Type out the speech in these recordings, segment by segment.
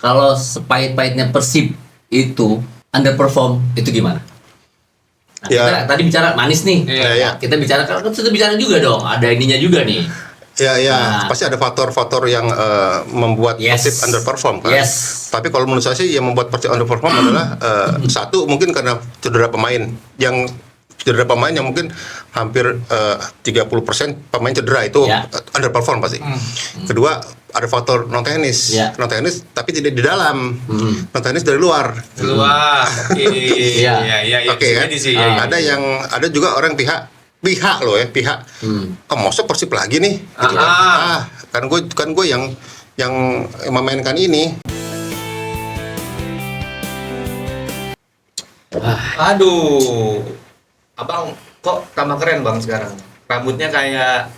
kalau sepahit-pahitnya Persib itu underperform itu gimana? Nah, Ya. kita tadi bicara manis nih. Iya. Kita bicara kan kita bicara juga dong, ada ininya juga nih. Ya, Nah. pasti ada faktor-faktor yang membuat Yes. Persib underperform kan. Yes. Tapi kalau menurut saya sih yang membuat Persib underperform adalah satu mungkin karena cedera pemain yang mungkin hampir 30% pemain cedera itu Ya. underperform pasti. Kedua ada faktor non teknis, Ya. non teknis tapi tidak di dalam, non teknis dari luar. Keluar. Iya. Iya. Oke kan? Ada juga orang pihak loh ya masa Persib lagi nih gitu kan. kan gue yang memainkan ini. Aduh. Abang kok tambah keren Bang sekarang. Rambutnya kayak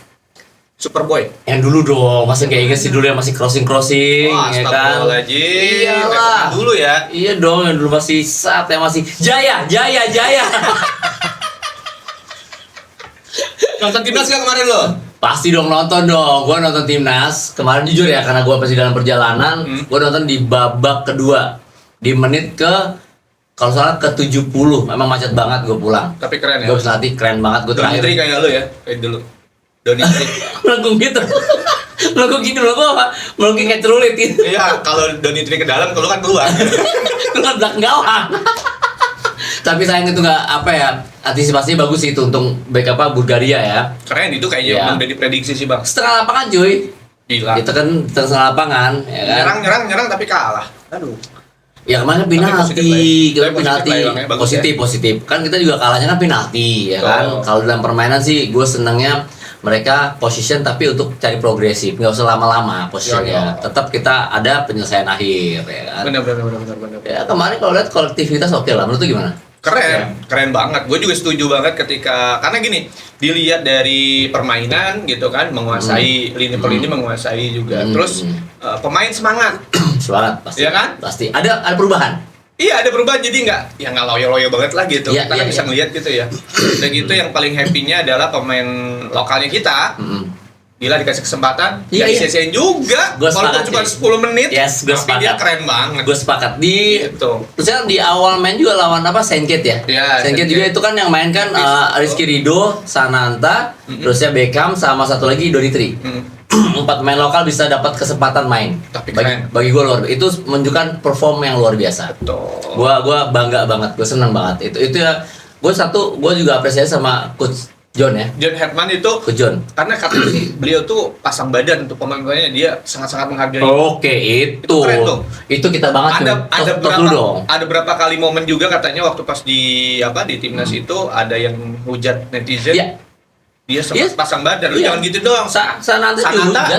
Superboy. Yang dulu dong, masa kayak inget sih dulu yang masih crossing Wah, ya kan? astagfirullahaladzim. Iyalah. Dulu ya. Iya dong, yang dulu masih saat yang masih Jaya. Nonton timnas gak kemarin lo? Pasti dong nonton dong. Gua nonton timnas kemarin jujur ya karena gua masih dalam perjalanan. Gua nonton di babak kedua di menit kalau salah ke 70. Memang macet banget gua pulang. Tapi keren ya. Gua bisa nanti keren banget gua Donny terakhir. Tri kayak lo ya, kayak dulu. Donny Tri. Melengkung gitu. Melengkung gitu loh gua apa? Melengkung kayak celurit gitu. Iya, kalau Donny Tri ke dalam, kalau kan keluar. Keluar belakang gawang. Tapi sayang itu nggak apa ya, antisipasinya bagus sih itu untuk back Bulgaria ya. Keren itu kayaknya Iya. udah diprediksi sih Bang. Setengah lapangan cuy. Gila. Itu kan setengah lapangan ya kan. Nyerang tapi kalah. Aduh. Ya kemarin Tapi penalti, positif lah ya. kita Tapi penalti positif lah ya, Bang, ya. Bagus positif. Kan kita juga kalahnya kan penalti ya kan. Betul. Kalau dalam permainan sih gue senangnya mereka position tapi untuk cari progresif, nggak usah lama-lama posisinya. Ya. Tetap kita ada penyelesaian akhir ya kan. Benar. Ya kemarin kalau lihat kolektivitas oke lah, menurut lu gimana? Keren banget. Gue juga setuju banget ketika karena gini, dilihat dari permainan gitu kan, menguasai lini per lini, menguasai juga. Terus pemain semangat. Semangat pasti. Iya kan? Pasti. Ada perubahan. Iya ada perubahan jadi nggak loyo-loyo banget lah gitu. Iya, Kita kan iya, bisa iya. ngeliat gitu ya. Dan gitu yang paling happy-nya adalah pemain lokalnya kita. Gila dikasih kesempatan, Iya, nggak iya. disiain juga. Gua Walaupun sepakat cuma sih. 10 menit, Yes, gua tapi dia sepakat. keren banget. Gue sepakat di Gitu. terusnya di awal main juga lawan apa Saint-Kitts ya? Iya, Saint-Kitts juga itu kan yang main kan Rizky Ridho, Sananta, terusnya Beckham sama satu lagi Donny Tri. 4 pemain lokal bisa dapat kesempatan main. Tapi bagi, keren. bagi gue itu menunjukkan perform yang luar biasa. Tuh. Gua bangga banget, gue senang banget. Itu ya gue juga apresiasi sama coach John ya. John Herman itu Coach John. karena katanya sih beliau tuh pasang badan untuk pemain-pemainnya, dia sangat-sangat menghargai. Oke, itu. Itu keren tuh. Itu kita banget Ada Top dulu dong. ada berapa kali momen juga katanya waktu pas di timnas itu ada yang hujat netizen. Iya. Dia sempat Iya. pasang badan. Lu Iya. jangan gitu dong. Sananta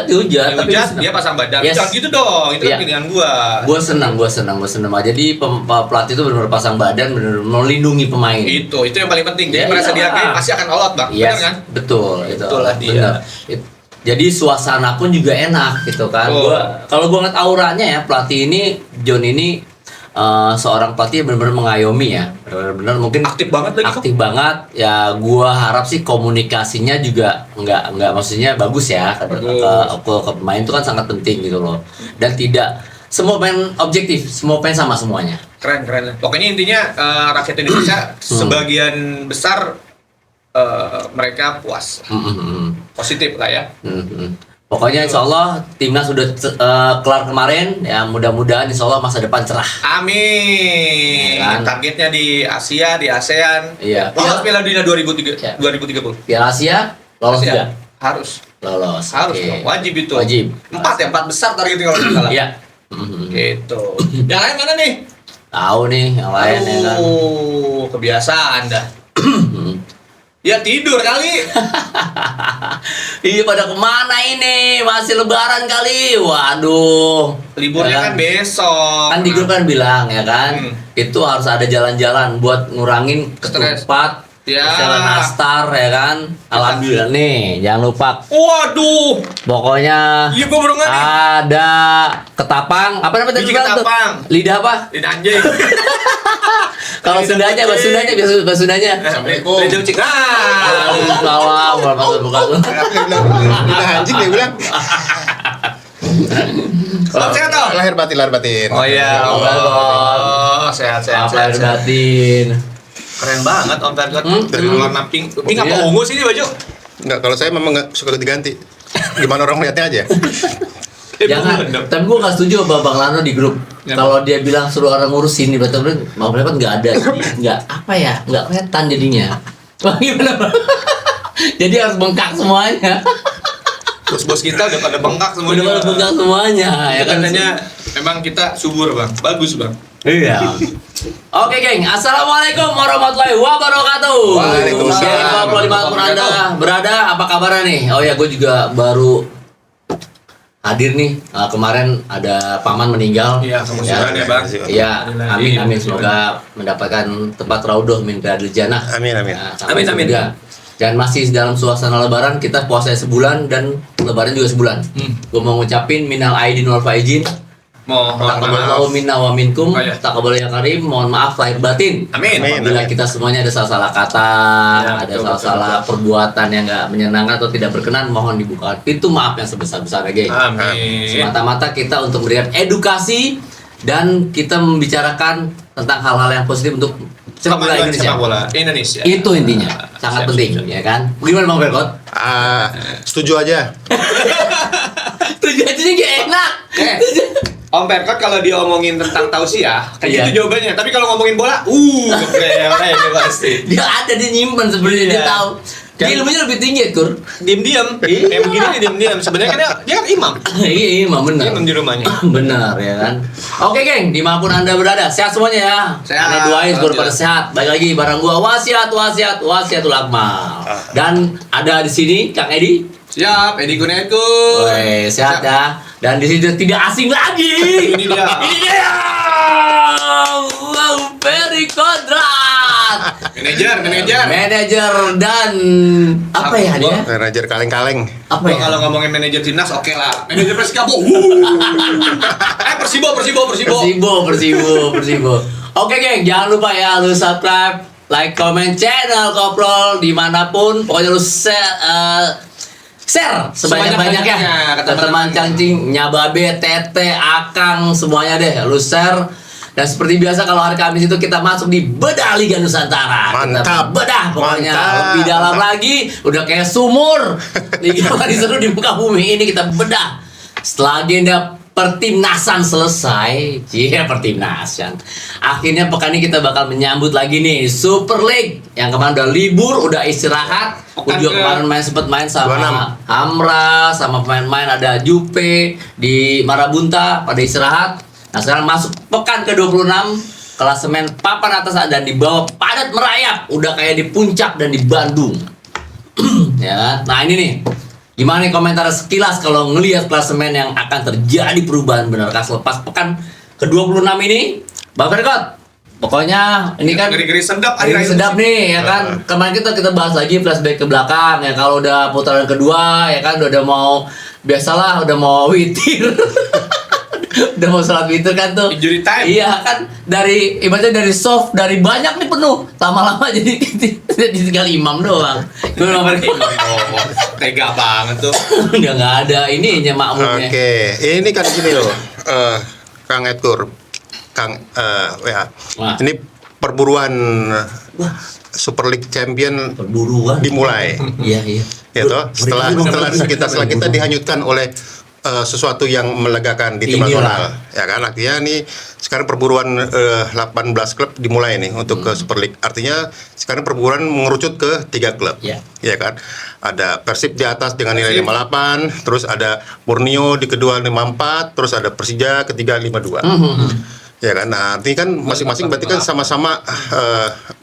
dihujat, tapi dia pasang badan. Yes. Jangan gitu dong. Itu Iya. kan pilihan gua. Gue senang aja. Jadi pelatih itu benar-benar pasang badan, benar-benar melindungi pemain. Itu yang paling penting. Jadi Ya, merasa iya. dihargai pasti akan all out, Bang. Yes, Benar kan? betul. Itulah dia. Benar. Jadi suasana pun juga enak gitu kan. Oh. Kalau gue ngeliat auranya ya pelatih ini John ini seorang pelatih yang benar-benar mengayomi ya. Benar-benar mungkin Aktif banget lagi kok. aktif banget ya. Gua harap sih komunikasinya juga nggak maksudnya bagus ya ke pemain itu kan sangat penting gitu loh. Dan tidak semua pemain objektif, semua pemain sama semuanya. Keren. Pokoknya intinya rakyat Indonesia sebagian besar mereka puas. Positif lah ya. Pokoknya insya Allah timnas sudah kelar kemarin ya, mudah-mudahan insya Allah masa depan cerah. Amin. Ya kan? Targetnya di Asia, di ASEAN. Iya. Lolos Piala Dunia Ya. 2030. Piala Asia lolos Asia. juga. Harus. Lolos. Harus Oke. dong. Wajib itu. Wajib. 4 besar targetnya kalau nggak salah. Iya. Gitu. Yang lain mana nih? Tahu nih yang lain ya kan. Kebiasaan dah. Ya tidur kali. Iya pada kemana ini? Masih lebaran kali. Waduh. Liburnya Ya kan besok. Kan di grup kan bilang ya kan. Itu harus ada jalan-jalan buat ngurangin Stres. ketupat. Ya. Jalan nastar ya kan. Alhamdulillah nih, jangan lupa. Waduh. Pokoknya Iya gua baru nggak nih. ada ketapang. Apa namanya tadi Biji bilang tuh? ketapang. Lidah apa? Lidah anjing. Kalau Lidah Sundanya, bahasa kucing. Sundanya, bahasa Sundanya. Assalamualaikum. Lidah kucing. Waalaikumsalam warahmatullahi wabarakatuh. Udah anjing dia bilang. Salam sehat toh. Lahir batin. Oh iya, Om Vergot. sehat. Apa batin? Keren banget Om Vergot. Dari warna pink. Pink apa Iya. ungu sih ini baju? Enggak, kalau saya memang nggak suka diganti. Gimana orang melihatnya aja. Jangan, tapi gue gak setuju sama Bang Lano di grup. Ya. Kalau dia bilang suruh orang ngurus ini, berarti Bang Vergot nggak ada, nggak apa ya, nggak kelihatan jadinya. Wah gimana Bang? Jadi harus bengkak semuanya. Bos-bos kita udah pada bengkak Udah semuanya. pada bengkak semuanya, Ya ya kan? katanya memang kita subur bang, bagus bang. Iya. Oke geng, assalamualaikum warahmatullahi wabarakatuh. Waalaikumsalam. Geng, kalau dimanapun anda berada, apa kabarnya nih? Oh ya, gue juga baru hadir nih. Kemarin ada paman meninggal. Iya, kemudian ya bang. Iya, amin. Semoga mendapatkan tempat raudhah min riyadil jannah. Amin. Sampai Amin. surga. Dan masih dalam suasana lebaran, kita puasa sebulan dan lebaran juga sebulan. Gue mau ngucapin minal aidin wal faizin. Mohon maaf. Taqabbalallahu minna wa minkum. Oh, iya. Taqabbal ya karim. Mohon maaf lahir batin. Amin. Apabila kita semuanya ada salah-salah kata, Ya, ada betul, salah-salah perbuatan yang nggak menyenangkan atau tidak berkenan, mohon dibuka pintu maaf yang sebesar-besarnya, geng. Amin. Semata-mata kita untuk memberikan edukasi dan kita membicarakan tentang hal-hal yang positif untuk sepak bola Kemajuan Indonesia. sepak bola Indonesia. Itu intinya, sangat Siap, penting, siap. ya kan? Bagaimana Bang Vergot? Setuju aja. Tujuannya gak enak. Om Vergot kalau dia omongin tentang tausiah, kayak Iya. gitu jawabannya. Tapi kalau ngomongin bola, keren pasti. Dia ada, dia nyimpen sebenarnya, dia Iya. tahu. Dia ilmunya lebih tinggi, Kur. Diam-diam. Iya. Kayak begini nih diam-diam. Sebenarnya kan dia kan imam. Iya, emang benar. Imam di rumahnya. Benar ya kan. Oke geng, dimanapun anda berada, sehat semuanya ya. Sehat. Anda doain supaya pada Alhamdulillah. sehat. Baik lagi barang gua wasiatul akmal. Dan ada di sini Kang Edi. Siap, Edi Gunaku. Woi, sehat ya. Dan di sini tidak asing lagi. Ini dia. Ini dia. Wow, Ferry Kodrat. Manajer dan apa ya dia? Manajer kaleng-kaleng. Apa Gua ya? kalau ngomongin manajer timnas oke lah. Manajer Persikabo. Persibo. Oke geng, jangan lupa ya lu subscribe, like, comment channel Koprol dimanapun. Pokoknya lu share sebanyak-banyaknya Sebanyak-banyaknya ke teman cangcing, nyababe, tete, akang, semuanya deh lu share. Dan seperti biasa kalau hari Kamis itu kita masuk di bedah Liga Nusantara. Kita Mantap. bedah pokoknya Mantap. lebih dalam lagi, udah kayak sumur. Liga paling seru di muka bumi ini kita bedah. Setelah agenda pertimnasan selesai, pertimnasan. Akhirnya pekan ini kita bakal menyambut lagi nih Super League yang kemarin udah libur, udah istirahat. Gue Pekan juga kemarin sempet main sama 26. Hamra, sama pemain-pemain ada Jupe di Marabunta pada istirahat. Nah sekarang masuk pekan ke-26, klasemen papan atas dan di bawah padat merayap, udah kayak di puncak dan di Bandung. Ya, nah ini nih. Gimana nih komentar sekilas kalau ngelihat klasemen yang akan terjadi perubahan benarkah selepas pekan ke-26 ini? Bang Vergot, pokoknya ini kan Ngeri-ngeri sedap ini akhir-akhir sedap musim. nih ya kan. Kemarin kita bahas lagi flashback ke belakang ya, kalau udah putaran kedua ya kan udah mau biasalah udah mau witir. Udah mau sholat witir kan tuh. Injury time. Iya kan, dari ibaratnya dari soft, dari banyak nih penuh, lama-lama jadi tinggal imam doang. Gimana Bang Vergot? Tega banget tuh. Udah nggak ada ininya makmumnya. Oke, ini kan gini loh, Kang Edkur, Kang WA. Wah. Ini perburuan Super League Champion Perburuan. dimulai, Iya. ya toh. Setelah kita dihanyutkan oleh sesuatu yang melegakan di tim Inilah. nasional, ya kan. Artinya nih sekarang perburuan 18 klub dimulai nih untuk ke Super League. Artinya sekarang perburuan mengerucut ke 3 klub, Ya. ya kan. Ada Persib di atas dengan nilai Persib. 58, terus ada Borneo di kedua 54, terus ada Persija ketiga 52. Ya kan, nah artinya kan masing-masing berarti kan sama-sama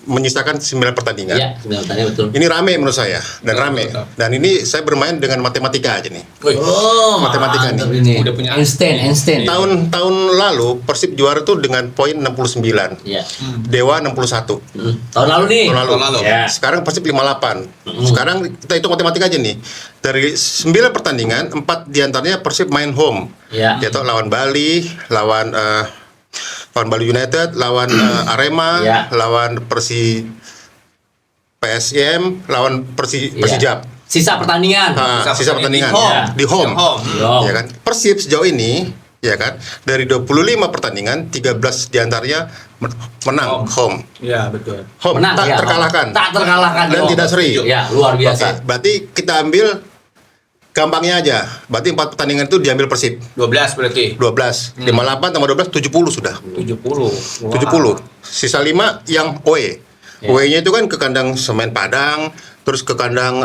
menyisakan 9 pertandingan. Iya, sebenarnya betul. Ini rame menurut saya, dan Betul, rame. betul. Dan ini saya bermain dengan matematika aja nih. Wih. Oh, Matematika mantap nih. ini. Udah punya Einstein. Tahun lalu Persib juara tuh dengan poin 69. Iya. Dewa 61. Tahun lalu nih. Tahun lalu. Tahun lalu. Ya. Sekarang Persib 58. Sekarang kita hitung matematika aja nih. Dari 9 pertandingan, 4 diantaranya Persib main home. Ya. Yaitu lawan Bali, lawan Bali United, lawan Arema, Ya. lawan PSM, lawan Persijap. Sisa pertandingan. Sisa pertandingan di home. di home. Di home. Yo. Ya kan. Persib sejauh ini ya kan? Dari 25 pertandingan, 13 diantaranya menang home. Iya, betul. Home Menang, tak ya. terkalahkan. Tak terkalahkan. Dan tidak seri. Ya, luar biasa. Oke, berarti kita ambil gampangnya aja. Berarti 4 pertandingan itu diambil Persib. 12 berarti. 12. 58 tambah 12 70 sudah. 70. 70. Sisa 5 yang away. Ya. Away-nya itu kan ke kandang Semen Padang, terus ke kandang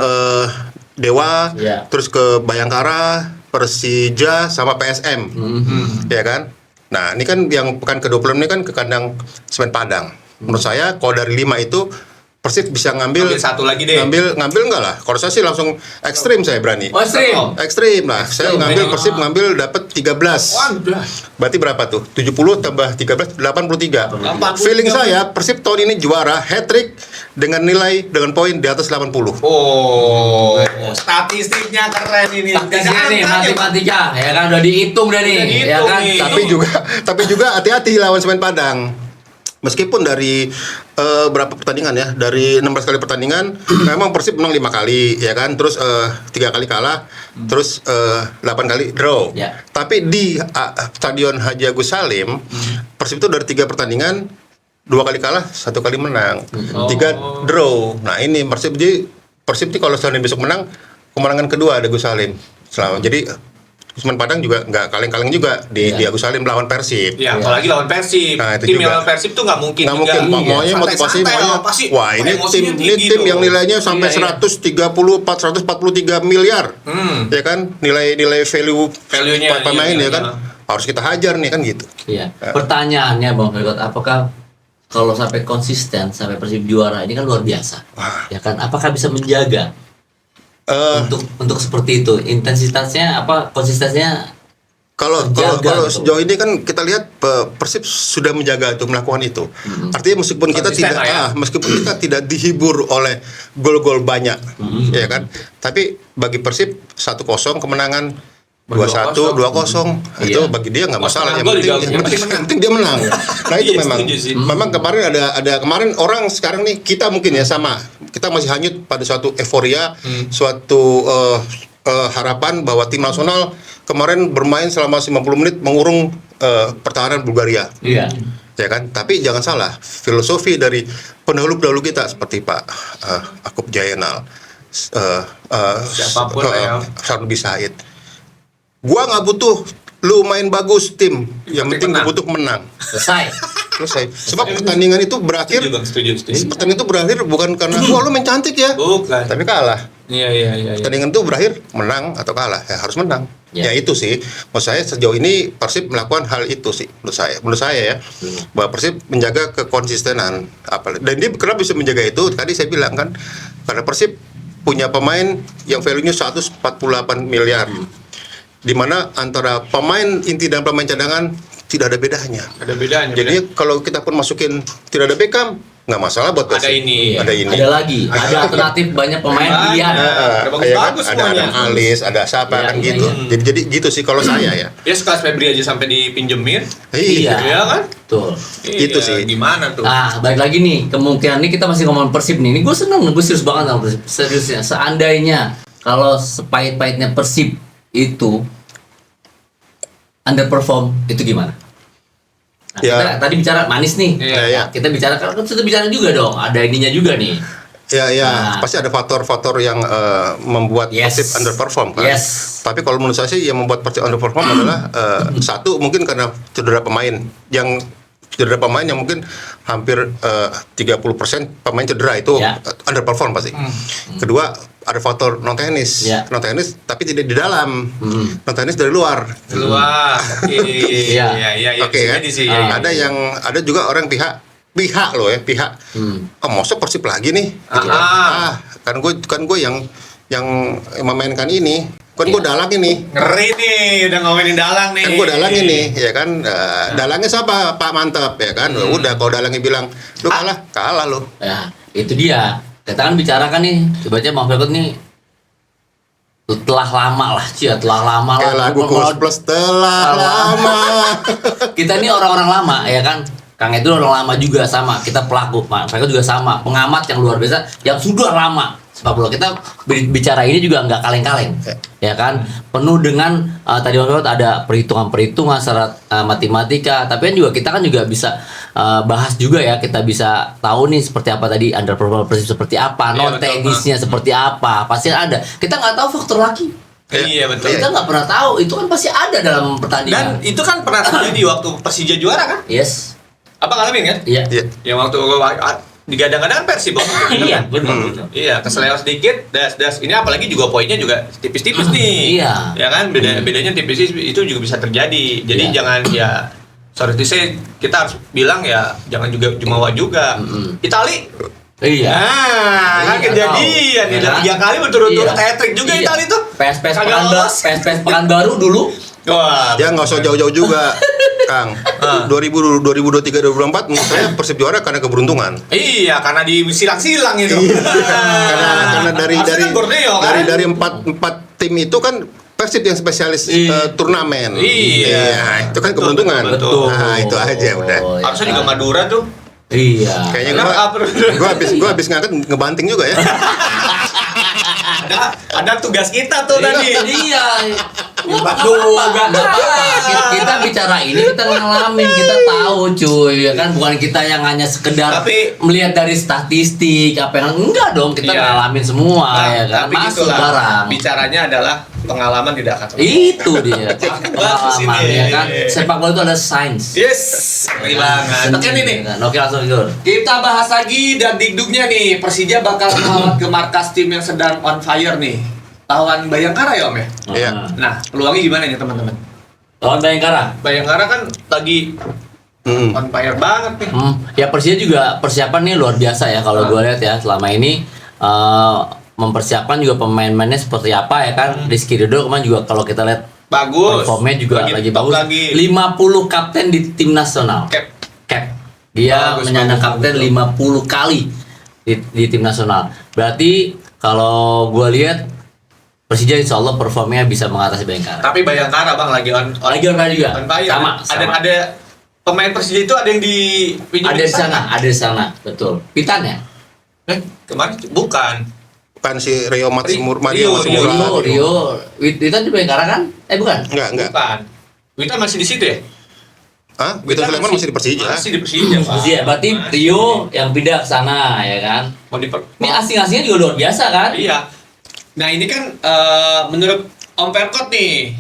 Dewa, Ya. terus ke Bayangkara, Persija sama PSM. Ya kan? Nah, ini kan yang pekan ke-26 ini kan ke kandang Semen Padang. Menurut saya kalau dari 5 itu Persib bisa ngambil Satu lagi deh. ngambil enggak lah. Kalau saya sih langsung ekstrim saya berani. Oh, stream. Ekstrim lah. Saya ngambil Ekstrim. Persib ngambil dapat 13. Waduh. Berarti berapa tuh? 70 tambah 13 83. 83. Feeling saya Persib tahun ini juara hat-trick dengan poin di atas 80. Oh, statistiknya keren ini. Taktisnya nih, Angkanya. matematika, ya kan udah dihitung dah nih, Udah ya dihitung kan. nih. Tapi juga hati-hati lawan Semen Padang. Meskipun dari berapa pertandingan ya, dari 16 kali pertandingan memang Persib menang 5 kali ya kan, terus 3 kali kalah, terus 8 kali draw. Ya. Tapi di Stadion Haji Agus Salim, Persib itu dari 3 pertandingan 2 kali kalah, 1 kali menang, 3 draw. Nah ini Persib ini kalau Senin besok menang, kemenangan kedua ada Agus Salim. Jadi Semen Padang juga nggak kaleng-kaleng juga di Agus Salim lawan Persib. Ya, apalagi lawan Persib. Nah, itu Tim yang juga. lawan Persib tuh nggak mungkin. Nggak mungkin, maunya motivasi, maunya wah ini tim yang nilainya sampai 443 miliar, ya kan, nilai Value-nya, pemain iya, ya kan, harus kita hajar nih kan gitu. Iya. Pertanyaannya Bang Fergot, apakah kalau sampai konsisten sampai Persib juara ini kan luar biasa, Wah. ya kan? Apakah bisa menjaga untuk seperti itu intensitasnya konsistensinya? Kalau Menjaga gitu. sejauh ini kan kita lihat Persib sudah menjaga itu, melakukan itu. Artinya meskipun kita Konsisten tidak lah ya. meskipun kita tidak dihibur oleh gol-gol banyak, ya kan. Tapi bagi Persib 1-0 kemenangan, 2-1, 2-0 itu Iya. bagi dia nggak masalah. setengah Yang gol penting, juga, yang penting dia menang. Nah itu Iya, memang setuju sih. memang kemarin ada kemarin orang sekarang nih kita mungkin ya sama, kita masih hanyut pada suatu euforia, suatu harapan bahwa tim nasional kemarin bermain selama 90 menit mengurung pertahanan Bulgaria. Iya. Ya kan? Tapi jangan salah, filosofi dari pendahulu-pendahulu kita seperti Pak Akub Jayanal, Siapapun lah ya. Sarbi Said. Gua nggak butuh lu main bagus tim, yang penting gua menang. butuh menang. Selesai. Selesai. Sebab pertandingan itu berakhir, Setuju. pertandingan itu berakhir bukan karena wah lu main cantik ya, Bukan. tapi kalah. Iya. Pertandingan itu berakhir menang atau kalah, ya harus menang. Ya. Ya itu sih, menurut saya sejauh ini Persib melakukan hal itu sih, menurut saya ya, bahwa Persib menjaga kekonsistenan. Dan dia kenapa bisa menjaga itu? Tadi saya bilang kan, karena Persib punya pemain yang value-nya 148 miliar, di mana antara pemain inti dan pemain cadangan tidak ada bedanya. Ada bedanya. Jadi kalau kita pun masukin tidak ada Beckham, nggak masalah buat Persib. Ada ini. Ada lagi, ada alternatif banyak pemain Banyak. pilihan. Ada bagus-bagus ada semuanya. Alis, ada siapa Iya, kan iya, gitu. iya. Jadi gitu sih kalau saya ya. Ya sekelas Febri aja sampai dipinjemin. Iya. Iya kan? Betul. Itu Iya, sih. Gimana tuh? Nah, balik lagi nih, kemungkinan ini kita masih ngomongin Persib nih. Ini gue seneng, gue serius banget sama Persib. Seriusnya, seandainya kalau sepahit-pahitnya Persib itu underperform, itu gimana? Nah, Ya. kita tadi bicara manis nih. Iya, iya. Kita bicara, kan kita bicara juga dong, ada ininya juga nih. Ya, Nah. pasti ada faktor-faktor yang membuat Yes. Persib underperform kan. Yes. Tapi kalau menurut saya sih yang membuat Persib underperform adalah satu mungkin karena cedera pemain yang mungkin hampir 30% pemain cedera itu Ya. underperform pasti. Kedua ada faktor non teknis, Ya. non teknis tapi tidak di dalam, non teknis dari luar. Keluar. Iya. Iya. Oke kan? Bisa jadi sih. Ada juga orang pihak loh ya, pihak. Masa Persib lagi nih? Gitu kan. Kan gue yang memainkan ini, kan gue dalang ini. Ngeri nih, udah ngomongin dalang nih. Kan gue dalang ini, ya kan. Dalangnya siapa? Pak Mantap, ya kan. Udah kalau dalangnya bilang lu kalah lu. Ya, itu dia. Kita kan bicara kan nih, coba aja Bang Fergot nih telah lama lah, telah lama Kayak lah. lagu Plus telah lama. Kita ini orang-orang lama ya kan. Kang itu orang lama juga sama, kita pelaku, Pak Fergot juga sama, pengamat yang luar biasa yang sudah lama sepak bola kita bicara ini juga nggak kaleng-kaleng, ya kan? Penuh dengan tadi ada perhitungan-perhitungan secara matematika, tapi kan kita juga bisa bahas juga ya, kita bisa tahu nih seperti apa tadi underperform Persib seperti apa, non teknisnya seperti apa, pasti ada. Kita nggak tahu faktor laki. Iya betul. Kita nggak pernah tahu, itu kan pasti ada dalam pertandingan. Dan itu kan pernah terjadi waktu Persija juara kan? Yes. Apa ngalamin kan? Iya. Yang waktu digadang-gadang Persib Iya, benar. Iya, keseleo sedikit, das. Ini apalagi juga poinnya juga tipis-tipis nih. Iya. Ya kan, bedanya tipis itu juga bisa terjadi. Jadi Iya. jangan ya sorry to say, kita harus bilang ya jangan juga jumawa juga. Itali. Iya. Nah, kan Iya, kejadian tahu. udah Ya 3 kali berturut-turut Iya. hat-trick juga Iya. Itali tuh. PSPS Kagak lolos. Pekanbaru dulu. Wah, Ya nggak usah jauh-jauh juga, Kang. 2023 2024 menurut saya Persib juara karena keberuntungan. iya, karena disilang-silang itu. Karena Harusnya kan Borneo kan? dari empat tim itu kan Persib yang spesialis turnamen. Iya. Itu kan keberuntungan. Betul. Nah, itu aja udah. Oh, ya Harusnya juga kan? Madura tuh. Iya. Kayaknya Kenapa? gua habis ngangkat ngebanting juga ya. Ada tugas kita tuh tadi. Iya. Waduh, agak Nggak apa-apa. Kita bicara ini kita ngalamin, kita tahu cuy, ya kan, bukan kita yang hanya sekedar Tapi- melihat dari statistik apa yang enggak dong, kita Iya. ngalamin semua ya kan. Tapi Masuk itulah, barang. bicaranya adalah pengalaman tidak akan Itu dia. Bagus Pengalaman ini. ya kan. Sepak bola itu ada sains. Yes, ngeri banget. Oke nih. Oke, langsung Gur. Kita bahas lagi dan dikduknya nih. Persija bakal melawat ke markas tim yang sedang on fire nih. Lawan Bayangkara ya Om ya? Iya. Nah, peluangnya gimana nih teman-teman? Lawan Bayangkara. Bayangkara kan lagi on fire banget nih. Ya Persija juga persiapan nih luar biasa ya kalau gue lihat ya selama ini mempersiapkan juga pemain-pemainnya seperti apa ya kan. Rizky Ridho kemarin juga kalau kita lihat Bagus. performnya juga lagi top bagus. Lagi. 50 kapten di tim nasional. Cap. Dia Bagus, menyandang bagus, kapten bagus. 50 kali di tim nasional. Berarti kalau gue lihat Persija insya Allah performnya bisa mengatasi Bayangkara. Tapi Bayangkara Bang lagi on Lagi orang juga. on fire. Sama. Ada pemain Persija itu ada yang di Ada di sana, ada di sana, betul. Pitan ya? Kemarin bukan. Bukan si Rio Matsumur Mario Rio, Matsumura. Rio, Pitan di Bayangkara kan? Bukan. Enggak. Bukan. Wita masih di situ ya? Hah? Wito Sulaiman masih di Persija. Masih di Persija, Pak. Persija, berarti Masih. Rio yang pindah ke sana ya kan? Ini asing-asingnya juga luar biasa kan? Iya. Nah, ini kan menurut Om Perkot nih,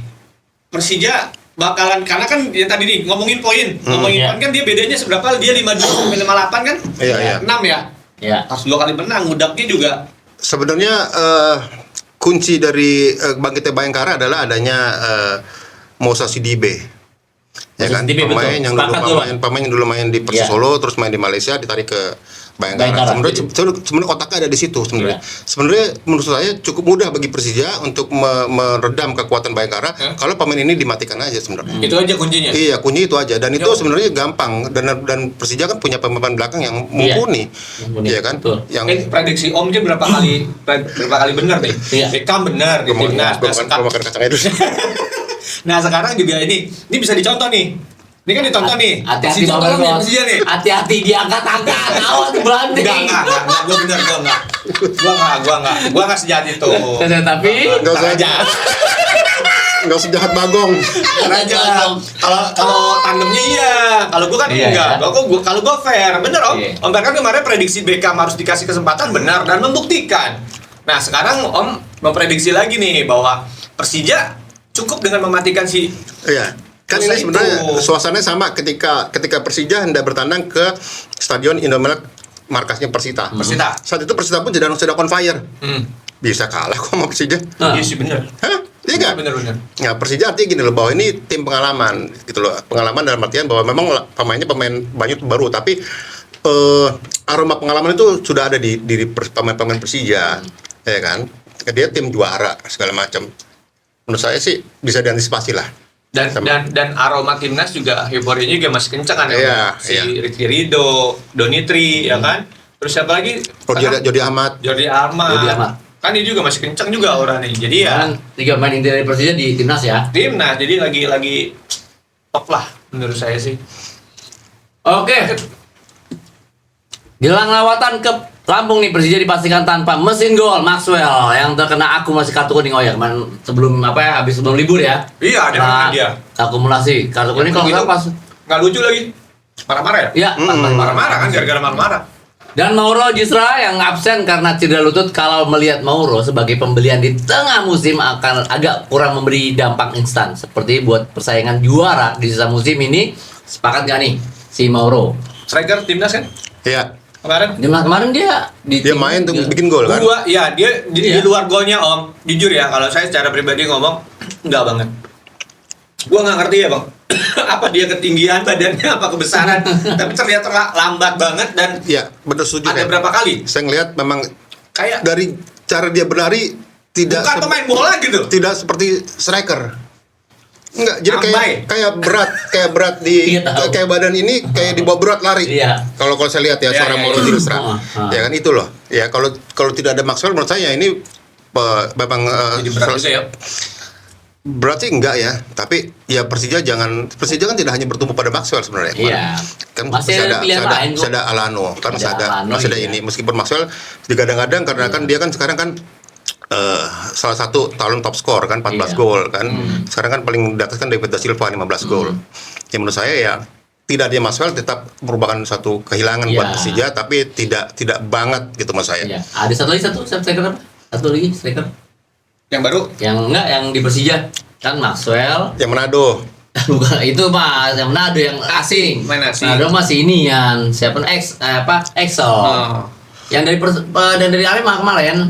Persija bakalan, karena kan yang tadi nih ngomongin poin, ngomongin iya. poin kan dia bedanya seberapa? Dia 52 sampai 58 kan? Iya. 6 ya. Ya. Harus 2 kali menang, mudaknya juga. Sebenarnya kunci dari bangkitnya Bayangkara adalah adanya Moussa Sidibe. Ya Moussa kan, Sidibe, pemain betul. yang dulu Sepakat pemain yang dulu main di Persis Iya. Solo, terus main di Malaysia, ditarik ke Bayangkara. Bayangkara. Sebenarnya otaknya ada di situ sebenarnya. Iya. Sebenarnya menurut saya cukup mudah bagi Persija untuk meredam kekuatan Bayangkara kalau pemain ini dimatikan aja sebenarnya. Itu aja kuncinya. Iya, kunci itu aja, dan itu Yo. sebenarnya gampang, dan Persija kan punya pemain belakang yang mumpuni, Mumpuni, iya kan? betul. Yang Prediksi Om dia berapa kali benar nih? Iya. Beckham benar di timnas. Gua makan kacang itu. Nah, sekarang juga ini bisa dicontoh nih. Ini kan ditonton nih. Hati-hati Dicontoh banget nih Bos. Persija nih. Hati-hati diangkat-angkat. Awas dibanting. Enggak, gua bener, gua enggak sejahat itu. Tapi Nggak usah aja. nggak usah jahat bagong. aja. Kalau tandemnya iya, kalau gua kan Iya, enggak. ya. Kalau gua fair, bener Om. Iya. Om kan kemarin prediksi Beckham harus dikasih kesempatan benar dan membuktikan. Nah, sekarang Om memprediksi lagi nih bahwa Persija cukup dengan mematikan si Iya. Kan Masa ini sebenarnya itu. suasananya sama ketika Persija hendak bertandang ke Stadion Indomaret markasnya Persita. Persita. Saat itu Persita pun sedang on fire. Bisa kalah kok sama Persija. Nah. Iya sih bener. Hah? Iya nggak? Bener. Nah, Persija artinya gini loh, bahwa ini tim pengalaman gitu loh. Pengalaman dalam artian bahwa memang pemainnya pemain banyak baru, tapi aroma pengalaman itu sudah ada di diri pemain-pemain Persija, ya kan? Dia tim juara segala macam. Menurut saya sih bisa diantisipasi lah. Dan aroma timnas juga euforianya juga masih kencang kan Iya, si iya. Rizky Ridho, Donitri ya kan. Terus siapa lagi? Jordi Ahmad. Jordi Ahmad. Kan dia juga masih kencang juga orang nih. Jadi ya kan 3 main inti dari Persija di timnas ya. timnas jadi lagi top lah menurut saya sih. Oke. Jelang lawatan ke Lampung nih, Persija dipastikan tanpa mesin gol Maxwell yang terkena akumulasi kartu kuning. Oh ya, kemarin sebelum habis sebelum libur ya. Iya, ada Nah, dia. akumulasi kartu kuning kalau nggak pas. Nggak lucu lagi. Marah-marah ya? Iya, Marah-marah kan gara-gara marah-marah. Dan Mauro Gisra yang absen karena cedera lutut. Kalau melihat Mauro sebagai pembelian di tengah musim akan agak kurang memberi dampak instan. Seperti buat persaingan juara di sisa musim ini. Sepakat gak nih si Mauro? Striker timnas kan? Iya. Kemarin dia Dia main tuh bikin gol kan? dia Iya. di luar golnya Om. Jujur ya, kalau saya secara pribadi ngomong enggak banget. Gua nggak ngerti ya bang, apa dia ketinggian badannya apa kebesaran, tapi terlihat lambat banget dan Iya, benar setuju. ada saya. berapa kali Saya ngelihat memang kayak dari cara dia berlari tidak bukan pemain bola gitu. tidak seperti striker. Enggak, jadi Lambai. kayak berat di Iya, tahu. kayak badan ini kayak dibawa berat lari. Iya. Kalau saya lihat ya Iya, seorang iya, Mauro iya. Gisra. Ya kan itu loh. Ya kalau tidak ada Maxwell menurut saya ini memang Jadi berat juga ya. berat sih enggak ya, tapi ya Persija kan tidak hanya bertumbuh pada Maxwell sebenarnya. Iya. Kan Masih ada pilihan lain kok. masih ada Alano, kan Ada Alano, masih ada iya. ini. Meskipun Maxwell digadang-gadang karena kan dia kan sekarang kan salah satu tahun top skor kan 14 Iya. gol kan. Sekarang kan paling di atas kan David da Silva 15 gol. Ya menurut saya ya tidak dia Maxwell tetap merupakan satu kehilangan buat Iya. Persija, tapi tidak banget gitu menurut saya. Iya. Ada satu lagi striker apa? Satu lagi striker Yang baru yang di Persija kan Maxwell. Yang Manado. Bukan itu Mas, yang Manado yang asing. Main asing. Manado masih ini yang siapa Excel. Oh. Yang dari Arema kemarin.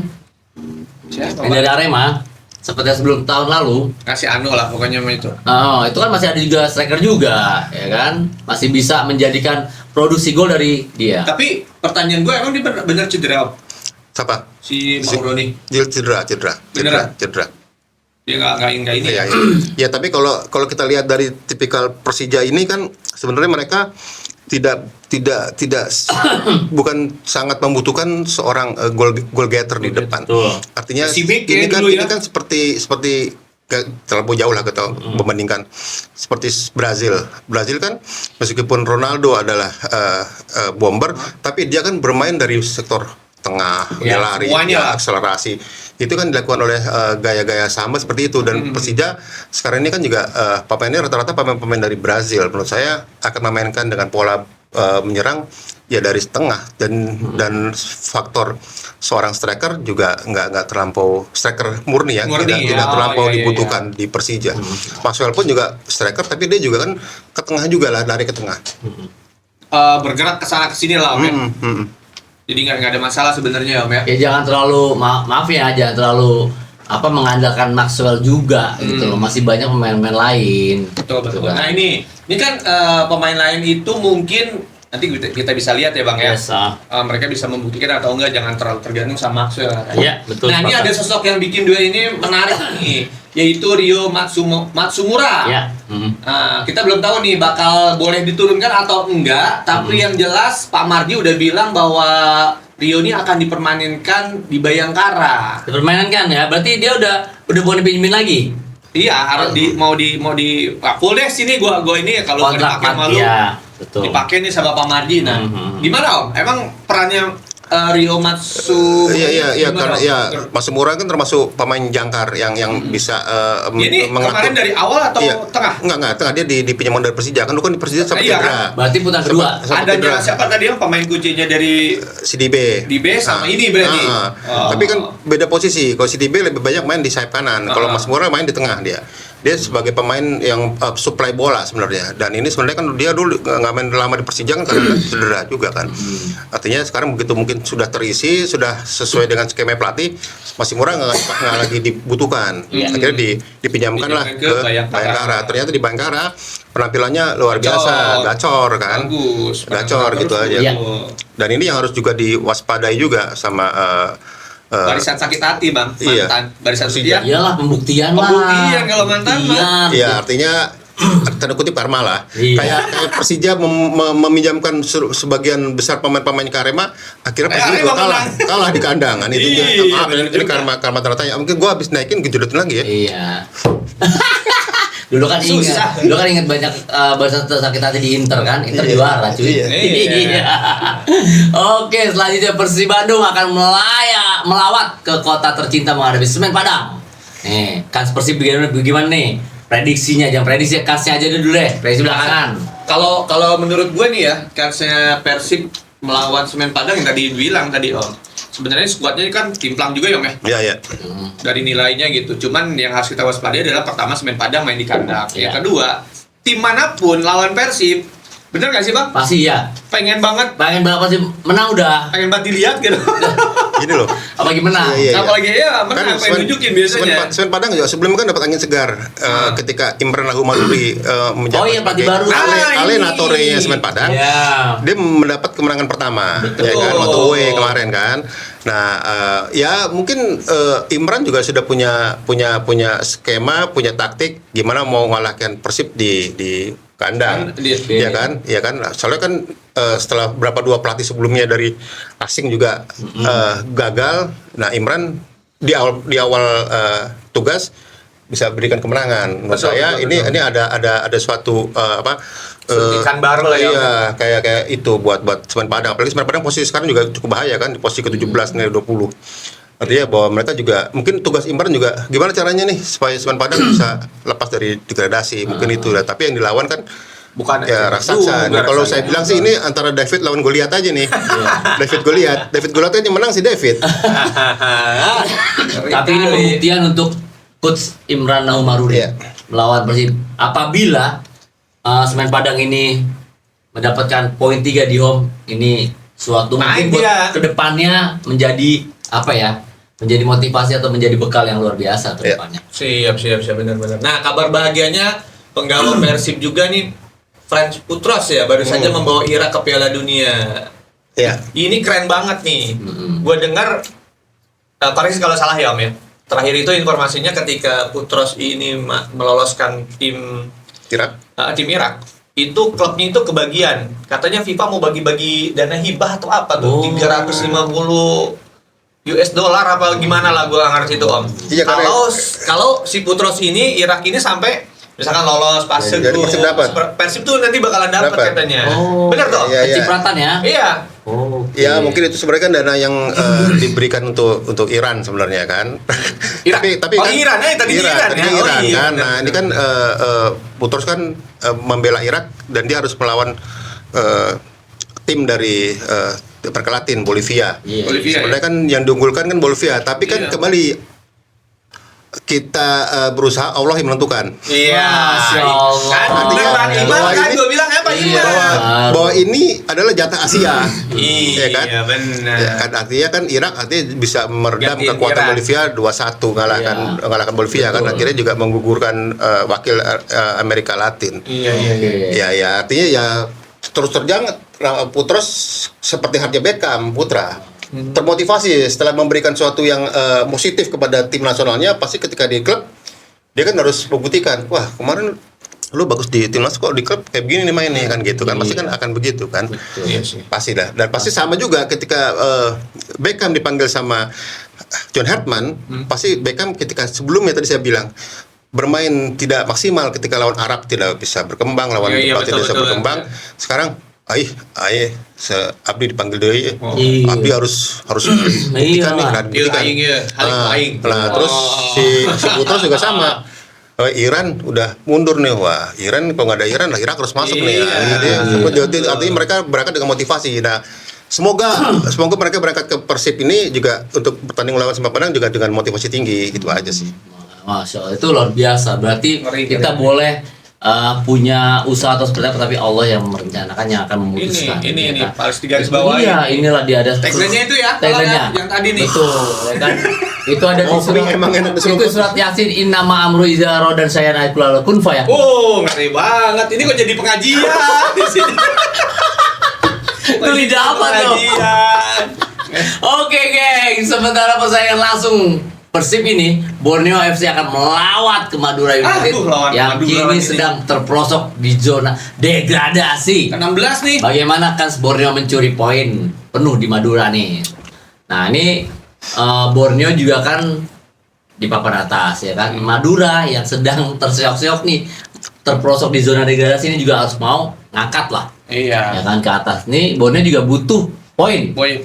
Siapa? Yang dari Arema seperti sebelum tahun lalu. Kasih anu lah pokoknya sama itu. Oh, itu kan masih ada juga striker juga, ya kan? Masih bisa menjadikan produksi gol dari dia. Tapi pertanyaan gue emang dia bener cedera Om? Siapa? Si Mauro nih. Dia cedera. Beneran? Cedera. Dia nggak ini. Iya, iya. Ya tapi kalau kita lihat dari tipikal Persija ini kan sebenarnya mereka tidak bukan sangat membutuhkan seorang goal getter di depan. Betul. Artinya Si Bek ini ya kan dulu ini ya. kan seperti gak terlalu jauh lah kita membandingkan seperti Brazil. Brazil kan meskipun Ronaldo adalah bomber, tapi dia kan bermain dari sektor tengah, Ya, dia lari, semuanya dia lah. akselerasi. Itu kan dilakukan oleh gaya-gaya sama seperti itu dan Persija sekarang ini kan juga pemainnya rata-rata pemain-pemain dari Brazil. Menurut saya akan memainkan dengan pola menyerang ya dari tengah dan faktor seorang striker juga nggak terlampau striker murni ya, Murni, tidak ya. terlampau Oh, iya, dibutuhkan di Persija. Maxwell pun juga striker tapi dia juga kan ke tengah juga lah, lari ke tengah. Bergerak ke sana ke sini lah Om ya. Jadi nggak ada masalah sebenarnya Om ya. Ya jangan terlalu maaf ya, jangan terlalu mengandalkan Maxwell juga gitu loh. Masih banyak pemain-pemain lain. Betul. Gitu kan. Nah ini kan pemain lain itu mungkin nanti kita bisa lihat ya bang ya. Yes, Mereka bisa membuktikan atau enggak, jangan terlalu tergantung sama Maxwell. Iya, betul. Nah ini sepakat. ada sosok yang bikin dua ini menarik nih, yaitu Rio Matsumura. Ya. Kita belum tahu nih bakal boleh diturunkan atau enggak, tapi yang jelas Pak Mardi udah bilang bahwa Rio ini akan dipermanenkan di Bayangkara. Dipermainkan ya, berarti dia udah bukan dipinjemin lagi. Iya, harus mau di full deh sini gua ini kalau nggak Kontrak dipakai malu. ya, betul. Dipakai nih sama Pak Mardi. Nah, gimana Om? Emang perannya Rio Iya gimana, karena Om? ya Matsumura kan termasuk pemain jangkar yang bisa Ini kemarin dari awal atau Iya. tengah? Enggak, tengah dia dipinjam dari Persija. Kan dulu kan di Persija sampai Iya, cedera. Berarti putaran kedua. Sampai Ada cedera. siapa tadi Om pemain kuncinya dari Si DB. DB sama ini berarti? Oh. Tapi kan beda posisi. Kalau si DB lebih banyak main di sayap kanan. Kalau Matsumura main di tengah dia. Dia sebagai pemain yang supply bola sebenarnya. Dan ini sebenarnya kan dia dulu nggak main lama di Persija kan karena cedera juga kan. Artinya sekarang begitu mungkin sudah terisi, sudah sesuai dengan skema pelatih, Matsumura nggak lagi dibutuhkan. Akhirnya dipinjamkan lah Dipinjamkan ke ke Bayangkara. Bayangkara. Ternyata di Bayangkara penampilannya luar Gacor. biasa, gacor kan. Bagus. Gacor gitu aja. Iya. Dan ini yang harus juga diwaspadai juga sama Barisan sakit hati bang, Iya. mantan barisan Persija. setia. Iyalah pembuktian lah. Pembuktian kalau mantan mah. Pembuktian. ya artinya tanda kutip karma lah. Iya. Kayak Persija meminjamkan sebagian besar pemain-pemain ke Arema, akhirnya Persija Arema juga kalah, menang. kalah di kandang kan itu Iya, juga. benar Ini juga. karma tanda tanya. Mungkin gua habis naikin kejudutin lagi ya. Iya. Dulu kan Susah. ingat banyak bahasa tersakit hati di Inter kan. Inter juara cuy. Iya. Iya. Oke, selanjutnya Persib Bandung akan melawat ke kota tercinta menghadapi Semen Padang. Nih, kans Persib bagaimana nih? Prediksinya, jangan prediksi, kansnya aja dulu deh. Prediksi belakangan. Kalau menurut gue nih ya, kansnya Persib melawan Semen Padang yang tadi bilang tadi Om. Sebenarnya skuadnya kan timplang juga ya Om ya. Iya, iya. Dari nilainya gitu. Cuman yang harus kita waspadai adalah pertama Semen Padang main di kandang. Iya. Yang kedua, tim manapun lawan Persib, bener gak sih Bang? Pasti ya. Pengen banget Persib menang udah. pengen banget dilihat gitu. Gini loh. Apalagi menang. Iya, iya. Apalagi ya menang pengen nunjukin biasanya. Semen Padang juga sebelumnya kan dapat angin segar ketika Imran Lahumaduri menjabat Oh iya, pelatih baru. Ale ini. Natorenya Semen Padang. Iya. Dia mendapat kemenangan pertama, Betul. ya kan, waktu away kemarin kan. Nah, ya mungkin Imran juga sudah punya skema, punya taktik gimana mau mengalahkan Persib di kandang, ya kan, ya kan. Soalnya kan setelah berapa dua pelatih sebelumnya dari asing juga gagal. Nah, Imran di awal tugas bisa berikan kemenangan. Menurut Betul, saya betul. ini ada suatu Suntikan baru lah ya. Iya, kayak itu buat Semen Padang. Apalagi Semen Padang posisi sekarang juga cukup bahaya kan, di posisi ke-17 nih 20. Artinya bahwa mereka juga mungkin tugas Imran juga gimana caranya nih supaya Semen Padang bisa lepas dari degradasi. Mungkin itu lah. Tapi yang dilawan kan Bukan ya raksasa. Nih, kalau saya bilang sih ini antara David lawan Goliat aja nih. David Goliat kan yang menang si David. Tapi ini pembuktian untuk coach Imran Lahumaduri Iya. melawan Persib. Apabila Semen Padang ini mendapatkan poin 3 di home, ini suatu mungkin buat dia. kedepannya menjadi apa ya? Menjadi motivasi atau menjadi bekal yang luar biasa ke Iya. depannya. Siap benar-benar. Nah, kabar bahagianya penggawa Persib juga nih Franz Putros ya baru saja membawa Irak ke Piala Dunia. Ya. Ini keren banget nih. Gue dengar koreksi kalau salah ya Om ya. Terakhir itu informasinya ketika Putros ini meloloskan tim Irak, itu klubnya itu kebagian. Katanya FIFA mau bagi-bagi dana hibah atau apa tuh? 350 US dollar apa gimana lah gue nggak ngerti itu Om. Iya, kalau si Putros ini Irak ini sampai misalkan lolos pas Ya, jadi Persib dapat. Persib tuh nanti bakalan dapat katanya. Bener toh? Iya, iya. Cipratan ya. Iya. Oh. Ya mungkin itu sebenarnya kan dana yang diberikan untuk Iran sebenarnya kan. Irak. tapi Oh, kan Iran ya, tadinya Iran ya. tadinya Oh, Iran iya, kan. benar, Nah, ini kan Putros kan membela Irak dan dia harus melawan tim dari Amerika Latin, Bolivia. Iya. Bolivia. Sebenarnya kan yang diunggulkan kan Bolivia, tapi kan Iya. kembali kita berusaha, Allah yang menentukan. Iya. Masya Allah. Kan Artinya, beneran iman bahwa kan ini- gue bilang apa Iya. iman. Bahwa ini adalah jatah Asia. Iya kan? benar. Ya, kan artinya kan Irak artinya bisa meredam Gantiin kekuatan Irak. Bolivia 2-1 ngalahkan Bolivia kan, Betul. akhirnya juga menggugurkan wakil Amerika Latin. Iya. Ya artinya ya terus terjang Putros seperti Harja Beckham putra. Termotivasi setelah memberikan sesuatu yang positif kepada tim nasionalnya, pasti ketika di klub dia kan harus membuktikan, wah kemarin lu bagus di timnas, kok di klub kayak begini nih main nih kan gitu kan, pasti kan akan begitu kan. Iya sih. Pasti dah. Dan pasti sama juga ketika Beckham dipanggil sama John Hartman, pasti Beckham ketika sebelumnya tadi saya bilang bermain tidak maksimal ketika lawan Arab tidak bisa berkembang, lawan Iya, Jepang tidak bisa betul, berkembang. Sekarang Abdi dipanggil deui. Iya. Abdi harus buktikan Iya. nih, kan Iya, buktikan. aing ya, haling aing. Nah, terus si Putros juga sama. Iran udah mundur nih, wah Iran kalau nggak ada Iran lah Irak harus masuk nih. Iya. Artinya mereka berangkat dengan motivasi. Nah, semoga mereka berangkat ke Persib ini juga untuk bertanding melawan Semen Padang juga dengan motivasi tinggi, gitu aja sih. Masya Allah, itu luar biasa. Berarti Ngeri. kita boleh punya usaha atau seperti apa, tapi Allah yang merencanakan, yang akan memutuskan. Ini ya kan? harus digaris bawahi. Iya, inilah dia ada Tagline-nya itu ya, tagline-nya. yang tadi nih. Betul, ya kan? Itu ada di Opening surat, emang enak itu surat Yasin, innama amru iza dan saya naik lalu kun fayakun. Oh, ngeri banget. Ini kok jadi pengajian di sini. Itu lidah apa tuh? Pengajian. Oke, geng, sementara persaingan langsung Persib ini, Borneo FC akan melawat ke Madura United Aduh, lawan yang Madura kini ini. sedang terperosok di zona degradasi. Ke-16 nih. Bagaimana kans Borneo mencuri poin penuh di Madura nih? Nah, ini Borneo juga kan di papan atas ya kan. Madura yang sedang terseok-seok nih, terperosok di zona degradasi ini juga harus mau ngangkat lah. Iya. Ya kan ke atas. Nih Borneo juga butuh poin. Poin.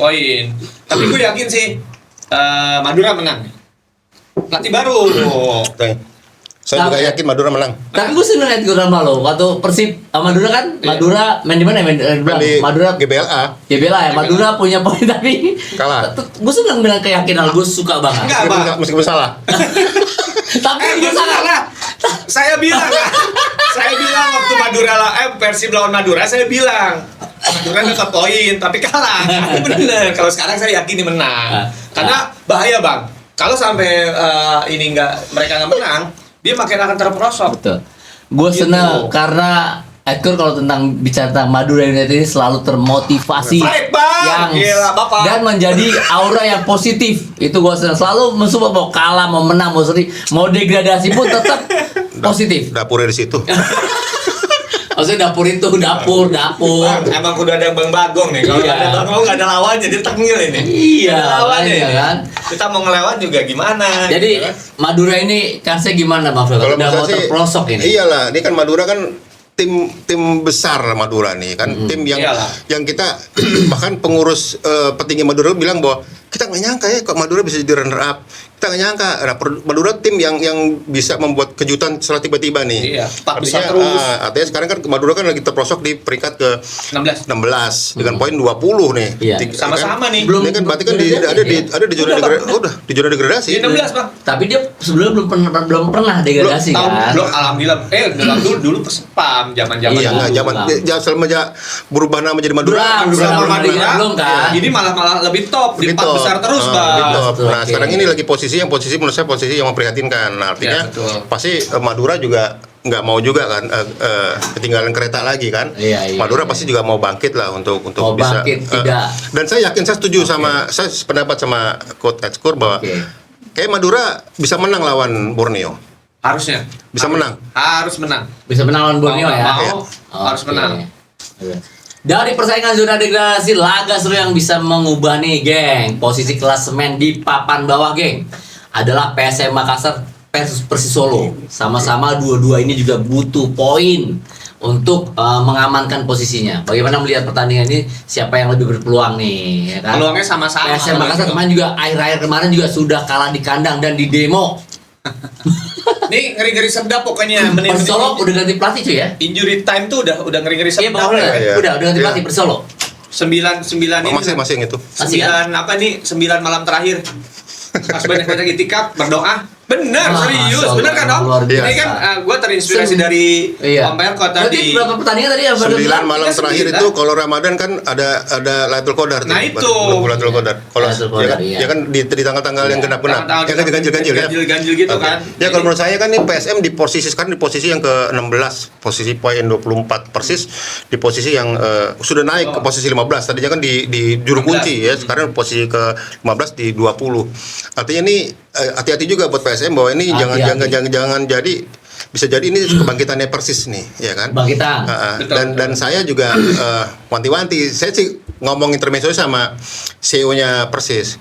Tapi gue yakin sih Madura menang. Pelatih baru. Saya juga yakin Madura menang. Tapi gue seneng liat Gurama loh. Waktu Persib Madura kan, Madura main di mana? Di Madura GBLA GBLA ya. Madura punya poin tapi kalah. Gue seneng bilang keyakinan, gue suka banget. Enggak, Bang. Meskipun salah. Tapi Gue salah. Saya bilang waktu Persib lawan Madura, saya bilang Madura dapat poin tapi kalah. Bener. Kalau sekarang saya yakin ini menang. Karena bahaya, Bang. Kalau sampai mereka nggak menang, dia makin akan terperosok. Betul. Gue Gitu. seneng karena Edgar kalau bicara tentang Madura United ini selalu termotivasi Baik, Bang. Gila, Bapak. dan menjadi aura yang positif. Itu gue seneng, selalu mensupport, mau kalah, mau menang, mau seri, mau degradasi pun tetap positif. Dapurnya di situ. Maksudnya dapur itu dapur. Bang, emang udah ada Bang Bagong nih. Kalau Iya. ada Bang Bagong nggak ada lawannya, dia tengil ini. Iya, Nggak ada lawannya makanya ini. kan. Kita mau ngelawan juga gimana? Jadi gitu kan. Madura ini kansnya gimana Bang Fel? Kalau Udah mau menurut saya sih, terperosok ini. Iyalah, ini kan Madura kan tim besar Madura nih kan, tim Iyalah. yang kita bahkan pengurus petinggi Madura bilang bahwa kita nggak nyangka ya kok Madura bisa jadi runner up. Kita nggak nyangka. Nah, Madura tim yang bisa membuat kejutan secara tiba-tiba nih. Iya, 4 Artinya, besar terus. artinya sekarang kan Madura kan lagi terprosok di peringkat ke 16 dengan poin 20 nih. Iya. Sama-sama nih. Belum- Ini kan berarti kan belum ada di zona Udah, degradasi. Udah di zona degradasi. Di 16, Bang. Tapi dia sebelumnya belum pernah degradasi Tahun kan. belum, alhamdulillah. Dulu Persepam zaman-zaman. Iya, Iya, nggak zaman belum. semenjak berubah nama jadi Madura. Belum, Sama belum, Madura, belum, kan? Ini malah lebih top di Lebih 4 top. besar terus, Bang. Lebih top. Betul, Nah, oke. sekarang ini lagi posisi menurut saya posisi yang memprihatinkan. Nah, artinya Ya, betul. pasti Madura juga nggak mau juga kan ketinggalan kereta lagi kan. Iya, iya, Madura iya. pasti juga mau bangkit lah untuk Mau bisa bangkit, tidak. dan saya yakin, saya setuju sama saya sependapat sama Coach Edskur bahwa Oke. kayak Madura bisa menang lawan Borneo. Harusnya. Bisa menang. Harus menang. Bisa menang lawan Borneo Mau ya. nggak mau, harus Oke. menang. Dari persaingan zona degradasi, laga seru yang bisa mengubah nih, geng, posisi klasemen di papan bawah, geng, adalah PSM Makassar versus Persis Solo. Sama-sama dua-dua ini juga butuh poin untuk mengamankan posisinya. Bagaimana melihat pertandingan ini? Siapa yang lebih berpeluang nih? Ya kan? Peluangnya sama-sama. PSM Makassar kemarin juga akhir-akhir kemarin juga sudah kalah di kandang dan di demo. Nih ngeri-ngeri sedap pokoknya. Persis Solo udah ganti pelatih cuy ya? Injury time tuh udah ngeri-ngeri Iya, sedap. Bang, Iya. udah ganti Iya. pelatih Persis Solo. 9 ini. Masih yang itu. Masih kan? 9 apa nih? 9 malam terakhir. Pas banyak-banyak itikaf berdoa. Bener, Masya serius. Allah, Bener kan, Dong? luar biasa. Ini kan gue terinspirasi dari Iya. Om Pelko Berarti tadi. berapa pertandingan tadi ya? 9 malam Kita terakhir 9. itu kalau Ramadan kan ada Lailatul Qadar tuh. Nah, itu. Lailatul Qadar. Kalau Lailatul ya Qadar, kan, iya. ya kan di tanggal-tanggal yang genap-genap. Tanggal-tanggal Ya kan ganjil-ganjil ya. ganjil gitu Oke. kan. Ya kalau menurut saya kan ini PSM di posisi sekarang di posisi yang ke-16, posisi poin 24, Persis di posisi yang sudah naik ke posisi 15. Tadinya kan di juru 15. kunci ya, sekarang posisi ke-15 di 20. Artinya ini hati-hati juga buat PSM bahwa ini Hati-hati. jangan jadi bisa jadi ini kebangkitannya Persis nih, ya kan? Bangkitan. Betul. Dan saya juga wanti-wanti. Saya sih ngomong intermezzo sama CEO-nya Persis.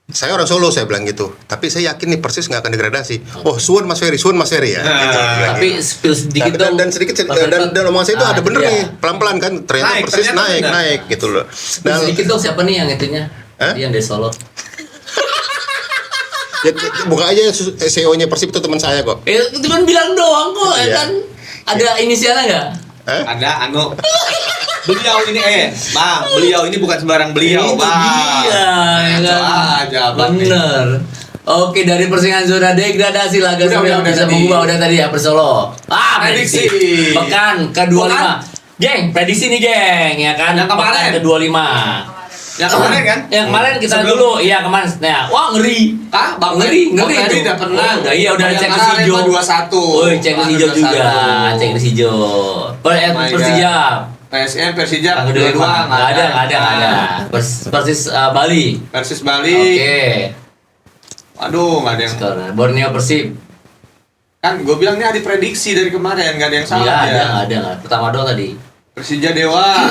Saya orang Solo, saya bilang gitu. Tapi saya yakin nih Persis nggak akan degradasi. Oh, suun Mas Ferry ya. Nah, Gitu, bilang Tapi gitu. spill sedikit dong. dan sedikit dan omongan saya itu ada bener iya. nih, pelan-pelan kan. Ternyata Naik, Persis ternyata bener. naik gitu loh. Spill Dan sedikit dong, siapa nih yang itunya? Hah? Yang dari Solo. ya, buka aja CEO-nya Persib itu teman saya kok. Itu cuma bilang doang kok, ya Iya. kan? Ada inisialnya nggak? Hah? Ada beliau ini Bang, beliau ini bukan sembarang beliau, Itu Bang. dia, ya Ngaco kan? aja, Bang. Bener. Oke, dari persaingan zona degradasi laga Udah, seru yang udah bisa tadi. mengubah udah tadi ya Persolo. Prediksi. Prediksi. Pekan ke-25. Geng, prediksi nih geng, ya kan? Yang kemarin. Pekan ke-25. Yang kemarin kan? Yang kemarin kita Sebelum- dulu, iya kemarin. Nah, wah ngeri. Ah, Bang Ngeri Bang itu. udah pernah. Oh, iya udah Yang cek kalah hijau. 5-21. Woi, cek hijau juga. Cek hijau. Oh my Persija. PSM Persija Tanggal 25. dua Nggak ada. Persis Bali. Persis Bali. Oke. Aduh, nggak ada yang. Sekarang Borneo Persib. Kan gue bilang ini ada prediksi dari kemarin, nggak ada yang salah Iya, ya. ada. Pertama doang tadi. Persija Dewa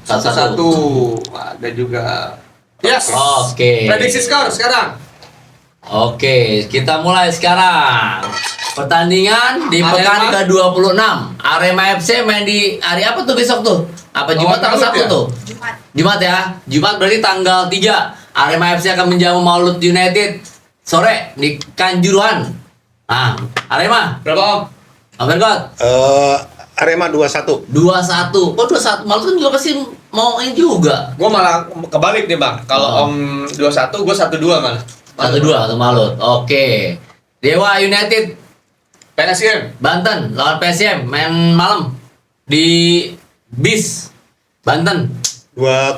1-1. 1-1. Ada juga. Yes. Oke. Prediksi skor sekarang. Oke, kita mulai sekarang. Pertandingan di pekan ke-26. Arema FC main di hari apa tuh besok tuh? Apa Jumat atau Sabtu tuh? Jumat ya. Jumat berarti tanggal 3. Arema FC akan menjamu Maulud United sore di Kanjuruhan. Nah, Arema Berapa Om? Om Bergot? Arema 2-1. 2-1. Oh 2-1. Maulud kan juga pasti mau ini juga. Gue malah kebalik nih Bang. Kalau Om 21, gue 1-2 malah. 1-2 atau Maulud. Oke. Dewa United PSM. Banten lawan PSM main malam di BIS Banten. 2-0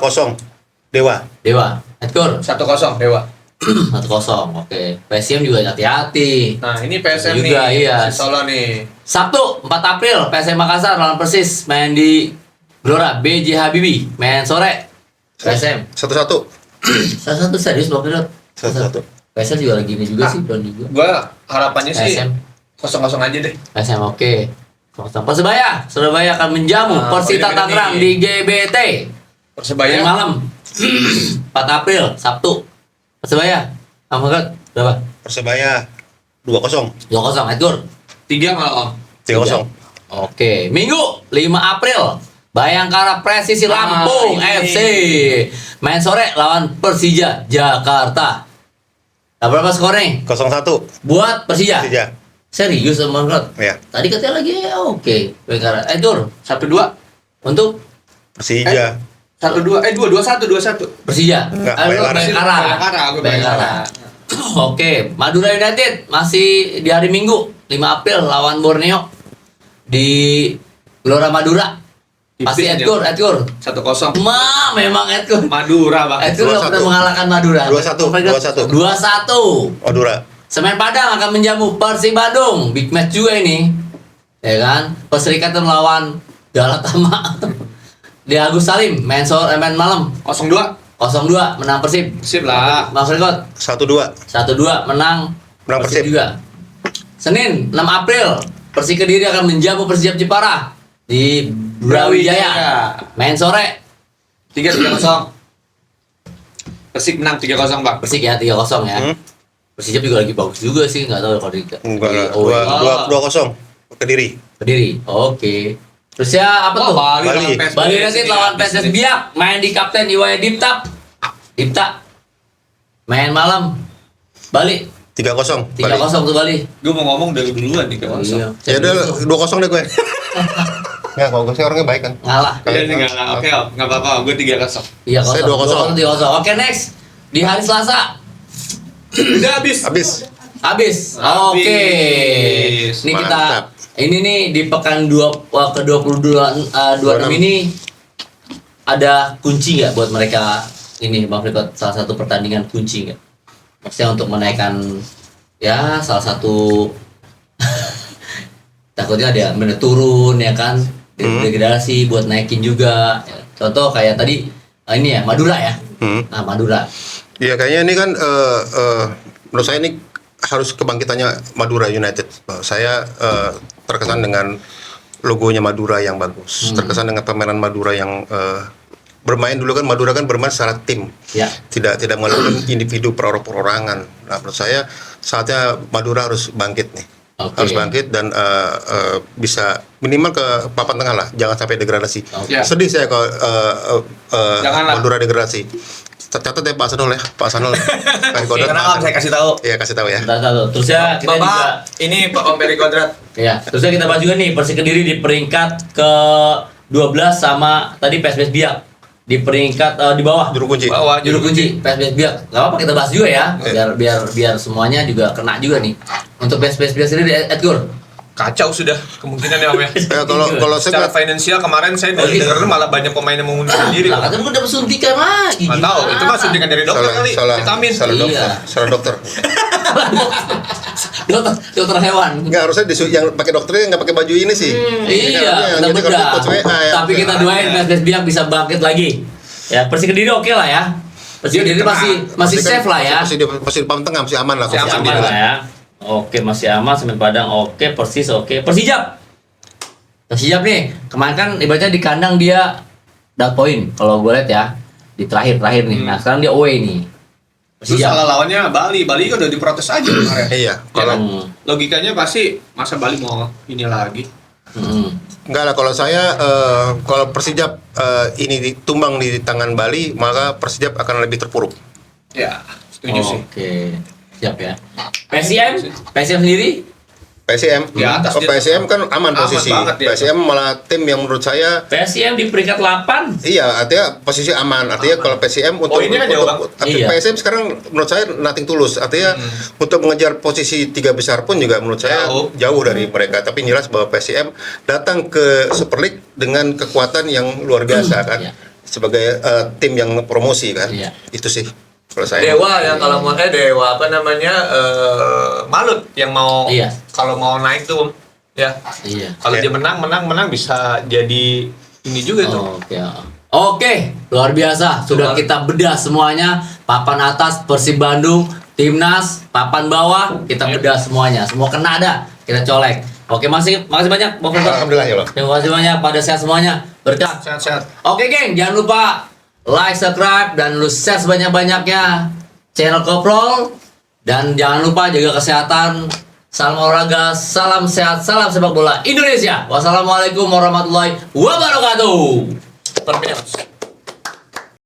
Dewa. Dewa. Edgar 1-0 Dewa. 1-0. Oke. PSM juga hati-hati. Nah, ini PSM Juga, nih. iya. Si Solo nih. Sabtu 4 April PSM Makassar lawan Persis main di Gelora BJ Habibie main sore. PSM 1-1. satu serius loh Pilot. 1-1. PSM juga lagi ini juga sih down juga. Gue harapannya sih PSM 0-0 aja deh. PSM oke. Persebaya Surabaya akan menjamu Nah, Persita ini Tangerang nih. di GBT Persebaya malam 4 April Sabtu. Persebaya Ahmad berapa? Persebaya 2-0. 2-0 Edgar 3 malah Om. 3-0. Oke, Minggu 5 April Bayangkara Presisi Lampung ini. FC main sore lawan Persija Jakarta. Nah, berapa skornya 0-1 buat Persija? Persija. Serius sama Rod? Ya. Tadi katanya lagi oke. Bayangkara. Dur 1-2. untuk Persija. 2-1. Persija. Enggak, Bayangkara. Bayangkara. Oke, Madura United masih di hari Minggu 5 April lawan Borneo di Gelora Madura. Pasti Edgar. 1-0. Memang Edgar. Madura Bang. Edgar nggak pernah 2-1. mengalahkan Madura. 2-1. 2-1. Madura. Semen Padang akan menjamu Persib Bandung. Big match juga ini. Ya kan? Perserikatan melawan Galatama. Di Agus Salim main malam 0-2. 0-2 menang Persib. Sip lah. Mas Rekot 1-2 1-2 menang Persib. juga. Senin 6 April Persik Kediri akan menjamu Persijap Jepara di Brawijaya. Main sore 3-0. Persik menang 3-0 Bang. Persik ya 3-0 ya. Persijap juga lagi bagus juga sih, nggak tahu kalau di Enggak lah. Oh, 2-0 Kediri. Kediri. Oke. Terus ya apa tuh? Bali Bali. lawan PSBS Bali United ini. lawan PSS Biak main di Kapten Iwaya Dipta. Main malam. Bali 3-0 3-0 Bali. tuh Bali. Gue mau ngomong dari duluan nih ke Iya. Ya udah 2-0 deh gue. Enggak, kalau gue sih orangnya baik kan. Ngalah. Iya nih enggak lah. Oke, Om. Enggak apa-apa. Gue 3-0. Iya, Saya 2-0. 2-0. 2-0. Oke, next. Di hari Selasa. Udah habis. Habis. Oke. Habis. Ini kita Mantap. ini nih di pekan ke-22 26 ini ada kunci nggak buat mereka ini Bang Frikot, salah satu pertandingan kunci nggak? Maksudnya untuk menaikkan ya salah satu takutnya ada bener turun ya kan, degradasi buat naikin juga. Contoh kayak tadi ini ya Madura ya. Nah, Madura. Iya kayaknya ini kan menurut saya ini harus kebangkitannya Madura United. Saya terkesan dengan logonya Madura yang bagus, terkesan dengan permainan Madura yang bermain dulu kan Madura kan bermain secara tim, Ya. tidak melakukan individu perorangan. Nah menurut saya saatnya Madura harus bangkit nih, Oke. harus bangkit dan bisa minimal ke papan tengah lah, jangan sampai degradasi. Oke. Sedih saya kalau Janganlah. Madura degradasi. Catat ya Pak Sanul ya, Pak Sanul. Kasih kode. Karena Om saya kasih tahu. Iya kasih tahu ya. Bentar satu. Terus ya kita juga Bapak, ini Pak Om Peri Kodrat. ya, terusnya kita bahas juga nih Persik Kediri di peringkat ke-12 sama tadi PSBS Biak di peringkat di bawah. Juru kunci. Bawah Juru kunci PSBS Biak. Gak apa-apa kita bahas juga ya, biar semuanya juga kena juga nih. Untuk PSBS Biak sendiri Edgar. Kacau sudah kemungkinan ya Om ya. Kalau Secara saya finansial kemarin saya Oh, iya. dengar malah banyak pemain yang mengundurkan diri. Lah katanya udah dapat suntikan lagi. Nggak tahu, itu mah suntikan dari dokter kali, vitamin. salah Iya. dokter, salah dokter. dokter hewan. Enggak harusnya yang pakai dokternya nggak pakai baju ini sih. Iya, Yang mudah-mudahan. jadi coach WA ya. Tapi kita doain PSBS Biak bisa bangkit lagi. Ya, Persik Kediri oke lah ya. Persik Kediri masih safe lah ya. Masih di papan tengah, masih aman lah. Masih Masih aman aman lah. lah ya. Oke, masih aman. Semen Padang oke, Persis oke. Persijap nih, kemarin kan ibaratnya di kandang dia dapat poin kalau gue lihat ya di terakhir nih. Nah sekarang dia away nih. Terus Persija. salah lawannya Bali kan udah diprotes aja kemarin. Iya, kalau Logikanya pasti masa Bali mau ini lagi. enggak lah, kalau saya kalau Persijap ini ditumbang di tangan Bali, maka Persijap akan lebih terpuruk. Ya, setuju sih. Oke, siap ya. PSM sendiri? PSM, Di atas dia. PSM kan aman posisi. banget dia. PSM malah tim yang menurut saya PSM di peringkat 8. iya, artinya posisi aman. Artinya kalau PSM untuk Poinnya kan jauh banget. Iya. PSM sekarang menurut saya nothing tulus. Artinya untuk mengejar posisi 3 besar pun juga menurut saya jauh dari mereka. Tapi jelas bahwa PSM datang ke Super League dengan kekuatan yang luar biasa kan. Iya. Sebagai tim yang promosi kan. Iya. Itu sih kalau saya. Dewa yang kalau mau Dewa apa namanya Malut yang mau Iya. kalau mau naik tuh ya. Iya. Kalau Iya. dia menang bisa jadi ini juga tuh. Oke, luar biasa. Sudah kita bedah semuanya. Papan atas Persib Bandung, Timnas, papan bawah kita bedah semuanya. Semua kena ada, kita colek. Oke, makasih banyak Bang Firman. Alhamdulillah ya Allah. Terima kasih banyak, pada sehat semuanya. Berkah. Sehat-sehat. Oke, geng, jangan lupa like, subscribe, dan lu share sebanyak-banyaknya channel Koprol. Dan jangan lupa jaga kesehatan. Salam olahraga, salam sehat, salam sepak bola Indonesia. Wassalamualaikum warahmatullahi wabarakatuh. Terbiasa.